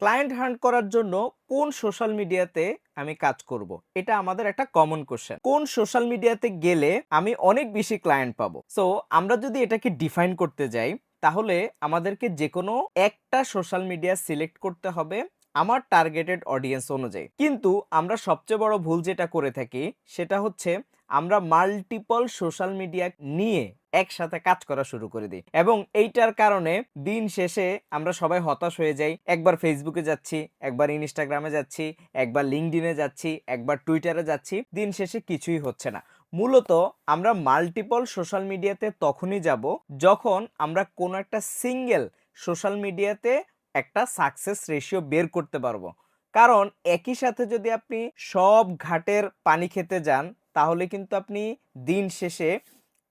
Client hunt করার জন্য কোন সোশ্যাল মিডিয়াতে আমি কাজ করব? এটা আমাদের একটা কমন কোশ্চেন। কোন সোশ্যাল মিডিয়াতে গেলে আমি অনেক বেশি ক্লায়েন্ট পাবো? সো আমরা যদি এটাকে ডিফাইন করতে যাই, তাহলে আমাদেরকে যেকোনো একটা সোশ্যাল মিডিয়া সিলেক্ট করতে হবে আমার টার্গেটেড অডিয়েন্স অনুযায়ী। কিন্তু আমরা সবচেয়ে বড় ভুল যেটা করে থাকি সেটা হচ্ছে আমরা মাল্টিপল সোশ্যাল মিডিয়া নিয়ে একসাথে কাজ করা শুরু করে দিই এবং এইটার কারণে দিন শেষে আমরা সবাই হতাশ হয়ে যাই। একবার ফেসবুকে যাচ্ছি, একবার ইনস্টাগ্রামে যাচ্ছি, একবার লিঙ্কডইনে যাচ্ছি, একবার টুইটারে যাচ্ছি, দিন শেষে কিছুই হচ্ছে না। মূলত আমরা মাল্টিপল সোশ্যাল মিডিয়াতে তখনই যাব যখন আমরা কোনো একটা সিঙ্গেল সোশ্যাল মিডিয়াতে একটা সাকসেস রেশিও বের করতে পারবো। কারণ একই সাথে যদি আপনি সব ঘাটের পানি খেতে যান, তাহলে কিন্তু আপনি দিন শেষে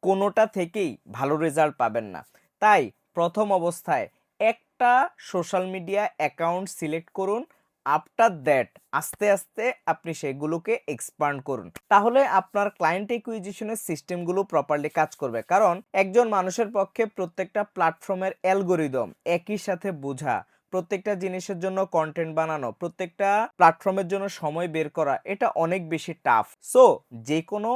কোনোটা থেকেই ভালো রেজাল্ট পাবেন না। তাই প্রথম অবস্থায় একটা সোশ্যাল মিডিয়া অ্যাকাউন্ট সিলেক্ট করুন। আফটার দ্যাট আস্তে আস্তে আপনি সেগুলোকে এক্সপান্ড করুন। তাহলে আপনার ক্লায়েন্ট অ্যাকুইজিশনের সিস্টেমগুলো প্রপারলি কাজ করবে। কারণ একজন মানুষের পক্ষে প্রত্যেকটা প্ল্যাটফর্মের অ্যালগরিদম একই সাথে বোঝা, প্রত্যেকটা জিনিসের জন্য কন্টেন্ট বানানো, প্রত্যেকটা প্ল্যাটফর্মের জন্য সময় বের করা, এটা অনেক বেশি টাফ। সো যেকোনো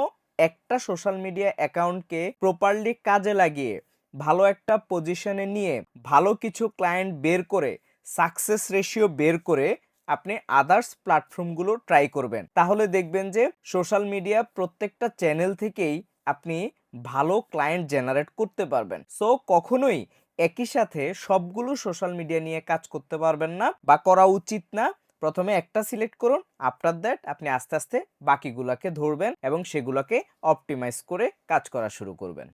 একটা সোশ্যাল মিডিয়া অ্যাকাউন্টকে প্রপারলি কাজে লাগিয়ে ভালো একটা পজিশনে নিয়ে ভালো কিছু ক্লায়েন্ট বের করে সাকসেস রেশিও বের করে আপনি আদার্স প্ল্যাটফর্মগুলো ট্রাই করবেন। তাহলে দেখবেন যে সোশ্যাল মিডিয়া প্রত্যেকটা চ্যানেল থেকেই আপনি ভালো ক্লায়েন্ট জেনারেট করতে পারবেন। সো কখনোই একই সাথে সবগুলো সোশ্যাল মিডিয়া নিয়ে কাজ করতে পারবেন না বা করা উচিত না। প্রথমে একটা সিলেক্ট করুন, আফটার দ্যাট আপনি আস্তে আস্তে বাকিগুলোকে ধরবেন এবং সেগুলোকে অপটিমাইজ করে কাজ করা শুরু করবেন।